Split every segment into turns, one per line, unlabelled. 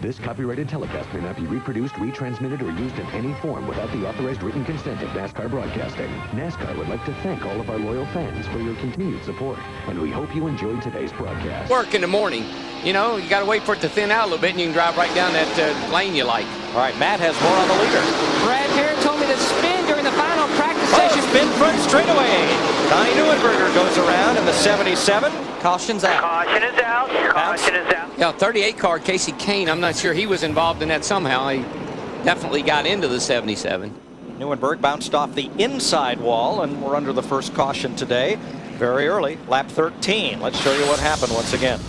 This copyrighted telecast may not be reproduced, retransmitted, or used in any form without the authorized written consent of NASCAR Broadcasting. NASCAR would like to thank all of our loyal fans for your continued support, and we hope you enjoyed today's broadcast.
Work in the morning. You know, you got to wait for it to thin out a little bit, and you can drive right down that lane you like.
All right, Matt has more on the leader.
Brad Perrin told me to spin during the final practice session.
Spin front straightaway. Donnie Neuenberger goes around in the 77.
Caution's out.
Caution is out. Caution is out.
Yeah, 38 car Casey Kane, I'm not sure he was involved in that somehow. He definitely got into the 77.
Neuenberg bounced off the inside wall, and we're under the first caution today. Very early, lap 13. Let's show you what happened once again.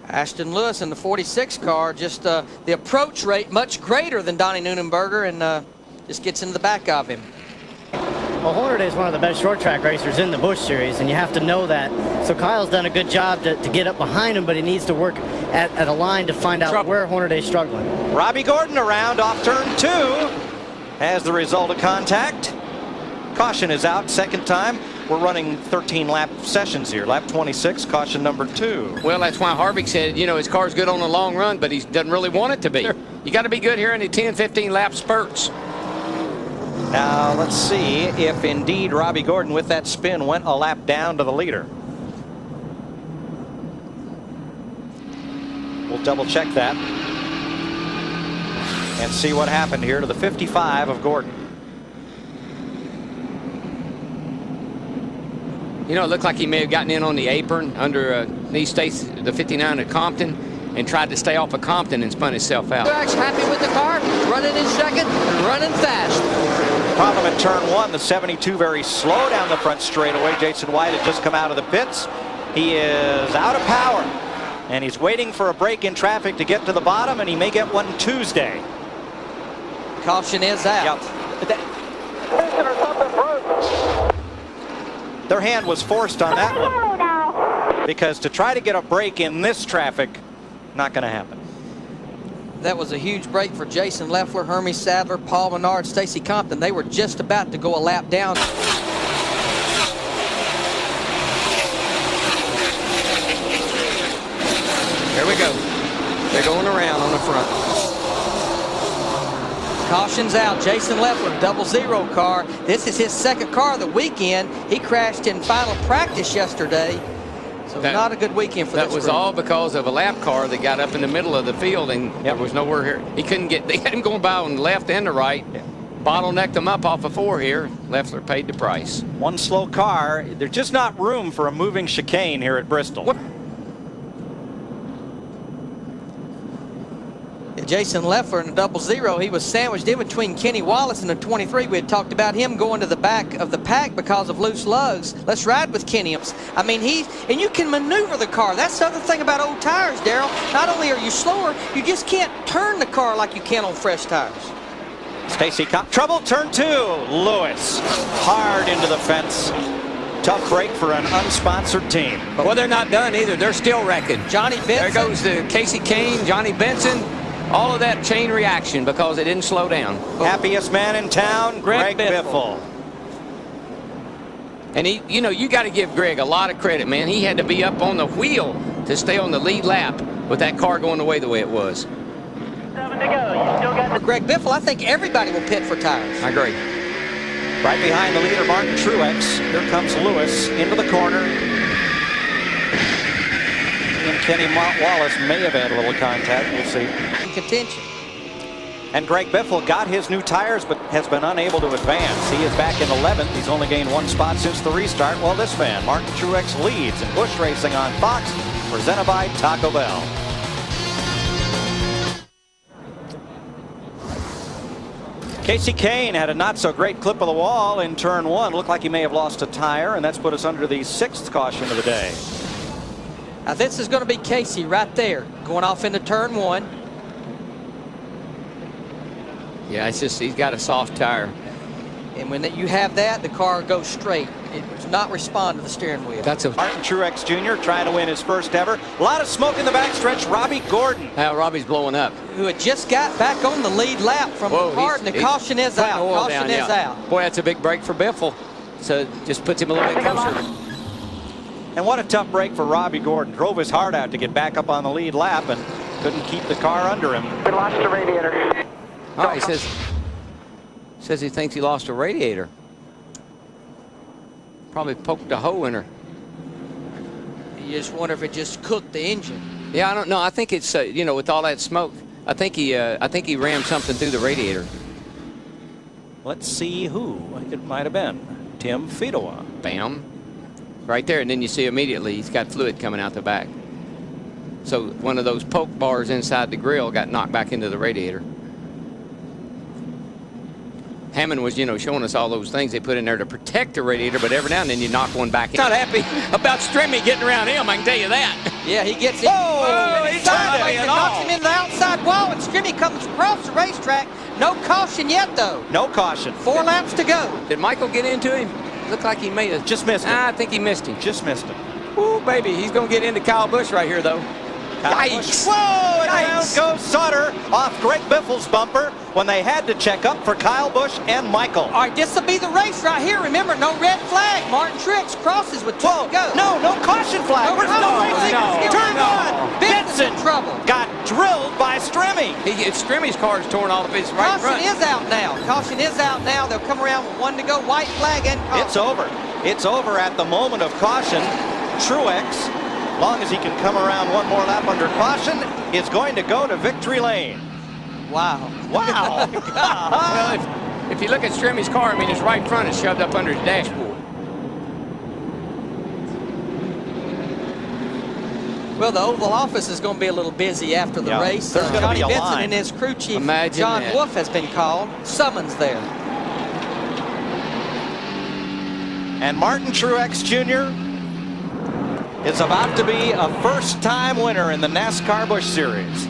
Ashton Lewis in the 46 car, just the approach rate much greater than Donnie Neuenberger, and just gets into the back of him.
Well, Hornaday is one of the best short track racers in the Busch series, and you have to know that. So Kyle's done a good job to get up behind him, but he needs to work at a line to find out where Hornaday's struggling.
Robbie Gordon around off turn 2 as the result of contact. Caution is out second time. We're running 13 lap sessions here. Lap 26, caution number 2.
Well, that's why Harvick said, you know, his car's good on the long run, but he doesn't really want it to be. Sure. You got to be good here in the 10, 15 lap spurts.
Now let's see if indeed Robbie Gordon with that spin went a lap down to the leader. We'll double check that and see what happened here to the 55 of Gordon.
You know, it looked like he may have gotten in on the apron under East States, the 59 at Compton, and tried to stay off of Compton and spun himself out.
Truex happy with the car, running in second and running fast.
Problem at turn 1, the 72 very slow down the front straightaway. Jason White had just come out of the pits. He is out of power, and he's waiting for a break in traffic to get to the bottom, and he may get one Tuesday.
Caution is out.
Yep. Their hand was forced on that one, because to try to get a break in this traffic, not going to happen.
That was a huge break for Jason Leffler, Hermie Sadler, Paul Menard, Stacy Compton. They were just about to go a lap down.
Here we go. They're going around on the front.
Caution's out. Jason Leffler, 00 car. This is his second car of the weekend. He crashed in final practice yesterday. So not a good weekend for
that. That was
group.
all because of a lap car that got up in the middle of the field, and there was nowhere here. He couldn't get, they had him going by on the left and the right. Bottlenecked him up off of 4 here. Leffler paid the price.
One slow car. There's just not room for a moving chicane here at Bristol.
What? Jason Leffler in the 00, he was sandwiched in between Kenny Wallace and the 23. We had talked about him going to the back of the pack because of loose lugs. Let's ride with Kenny. I mean, and you can maneuver the car. That's the other thing about old tires, Darrell. Not only are you slower, you just can't turn the car like you can on fresh tires.
Stacy trouble turn 2. Lewis hard into the fence. Tough break for an unsponsored team.
Well, they're not done either. They're still wrecking.
Johnny Benson.
There goes the Casey Kane, Johnny Benson. All of that chain reaction because it didn't slow down.
Happiest man in town, Greg Biffle.
And he, you know, you got to give Greg a lot of credit, man. He had to be up on the wheel to stay on the lead lap with that car going the way it was.
7 to go. You still got
For Greg Biffle, I think everybody will pit for tires.
I agree.
Right behind the leader, Martin Truex. Here comes Lewis into the corner. And Kenny Wallace may have had a little contact. We'll see.
In contention.
And Greg Biffle got his new tires, but has been unable to advance. He is back in 11th. He's only gained 1 spot since the restart. Well, this man, Martin Truex, leads in Busch Racing on Fox, presented by Taco Bell. Casey Kane had a not-so-great clip of the wall in turn 1. Looked like he may have lost a tire, and that's put us under the 6th caution of the day.
Now this is going to be Casey right there, going off into turn 1.
Yeah, it's just he's got a soft tire.
And when you have that, the car goes straight. It does not respond to the steering wheel.
That's a
Martin Truex Jr. trying to win his first ever. A lot of smoke in the backstretch. Robbie Gordon.
Now Robbie's blowing up.
Who had just got back on the lead lap from hard, and the caution is out. Caution is out.
Boy, that's a big break for Biffle. So it just puts him a little bit closer.
And what a tough break for Robbie Gordon. Drove his heart out to get back up on the lead lap and couldn't keep the car under him.
We lost the radiator.
Oh, he says he thinks he lost a radiator. Probably poked a hole in her.
You just wonder if it just cooked the engine.
Yeah, I don't know. I think it's you know, with all that smoke, I think he rammed something through the radiator.
Let's see who it might have been. Tim Fedowa.
Bam. Right there, and then you see immediately he's got fluid coming out the back. So one of those poke bars inside the grill got knocked back into the radiator. Hammond was, you know, showing us all those things they put in there to protect the radiator, but every now and then you knock one back in. Not happy about Strimmy getting around him, I can tell you that.
Yeah, he gets it.
Whoa,
He's sideways and knocks him into the outside wall, and Strimmy comes across the racetrack. No caution yet, though.
No caution.
4 laps to go.
Did Michael get into him? Looked like he may have.
Just missed him.
I think he missed him.
Just missed him.
Ooh, baby, he's going to get into Kyle Busch right here, though. Yikes.
Whoa, and down
Yikes.
goes Sauter off Greg Biffle's bumper when they had to check up for Kyle Busch and Michael.
All right, this will be the race right here. Remember, no red flag. Martin Truex crosses with 2 to go.
No caution flag.
No,
There's no racing.
no,
Turn
no.
on.
Benson's in trouble.
Got drilled by Strimmy.
Strimmy's car is torn off of his right front.
Caution is out now. Caution is out now. They'll come around with 1 to go. White flag and caution.
It's over. It's over at the moment of caution. Truex, long as he can come around 1 more lap under caution, is going to go to victory lane.
Wow.
Wow.
Well, if you look at Strimmy's car, I mean, his right front is shoved up under his dashboard.
Well, the Oval Office is going to be a little busy after the race.
There's gonna
Johnny
be a
Benson
line.
and his crew chief,
Imagine
John
that.
Wolf, has been called. Summons there.
And Martin Truex Jr. is about to be a first-time winner in the NASCAR Busch Series.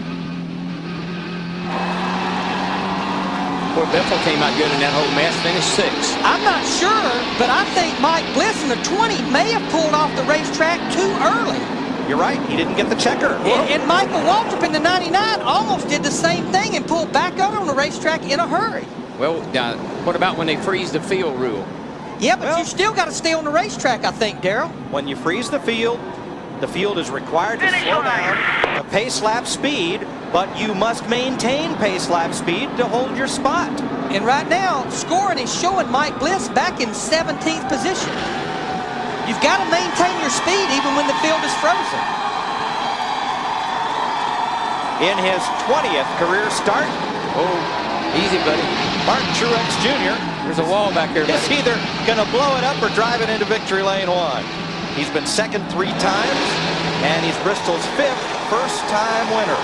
Poor Biffle came out good in that whole mess, finished 6th.
I'm not sure, but I think Mike Bliss in the 20 may have pulled off the racetrack too early.
You're right, he didn't get the checker.
And Michael Waltrip in the 99 almost did the same thing and pulled back out on the racetrack in a hurry.
Well, what about when they freeze the field rule?
Yeah, but you still got to stay on the racetrack, I think, Darrell.
When you freeze the field is required to slow down to pace lap speed, but you must maintain pace lap speed to hold your spot.
And right now, scoring is showing Mike Bliss back in 17th position. You've got to maintain your speed even when the field is frozen.
In his 20th career start,
Easy, buddy.
Martin Truex Jr.
There's a wall back there,
is
buddy.
either going to blow it up or drive it into victory lane 1. He's been second 3 times, and he's Bristol's 5th first-time winner.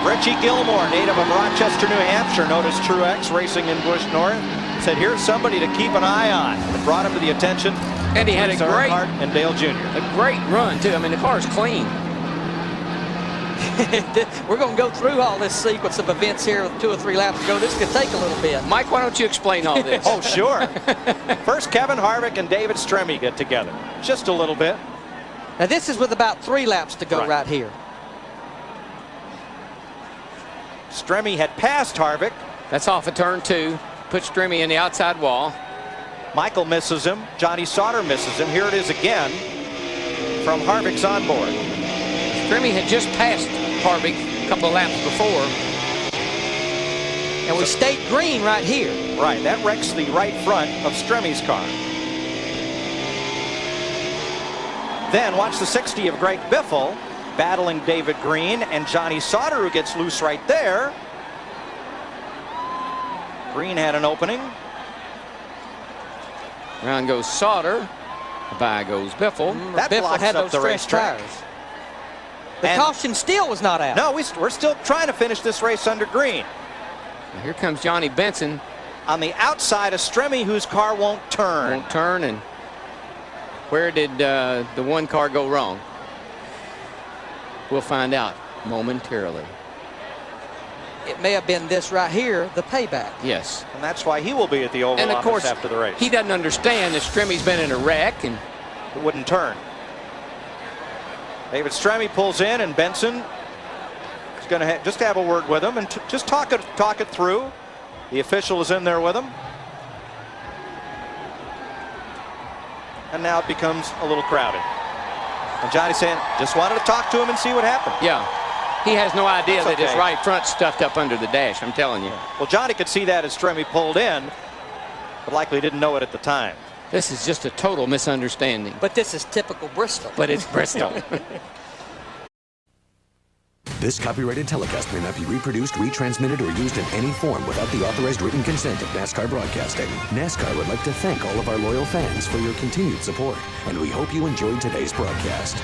Richie Gilmore, native of Rochester, New Hampshire, noticed Truex racing in Busch North. Said, here's somebody to keep an eye on. It brought him to the attention.
And he had a great,
and Dale Jr.
a great run, too. I mean, the car's clean.
We're going to go through all this sequence of events here with 2 or 3 laps to go. This could take a little bit.
Mike, why don't you explain all this?
Oh, sure. First, Kevin Harvick and David Strimmy get together. Just a little bit.
Now, this is with about 3 laps to go right here.
Strimmy had passed Harvick.
That's off of turn 2. Put Strimmy in the outside wall.
Michael misses him. Johnny Sauter misses him. Here it is again from Harvick's onboard.
Strimmy had just passed Harvick a couple of laps before.
And we stayed green right here.
Right, that wrecks the right front of Stremmy's car. Then watch the 60 of Greg Biffle battling David Green and Johnny Sauter, who gets loose right there. Green had an opening.
Around goes Sauter. By goes Biffle.
That
Biffle
blocks
had
up
those
the
stretch
racetrack.
tires. The caution still was not out.
No, we're still trying to finish this race under green.
Now here comes Johnny Benson.
On the outside of Strimmy, whose car won't turn.
Won't turn, and where did the one car go wrong? We'll find out momentarily.
It may have been this right here, the payback.
Yes.
And that's why he will be at the Oval
And of
Office
course,
after the race.
he doesn't understand that Strimmy's been in a wreck, and
It wouldn't turn. David Strimmy pulls in, and Benson is going to just have a word with him and just talk it through. The official is in there with him. and now it becomes a little crowded. And Johnny's saying, just wanted to talk to him and see what happened.
Yeah. He has no idea
That's
that his
okay.
right front's stuffed up under the dash, I'm telling you.
Well, Johnny could see that as Stremme pulled in, but likely didn't know it at the time.
This is just a total misunderstanding.
But this is typical Bristol.
But it's Bristol.
This copyrighted telecast may not be reproduced, retransmitted, or used in any form without the authorized written consent of NASCAR Broadcasting. NASCAR would like to thank all of our loyal fans for your continued support, and we hope you enjoyed today's broadcast.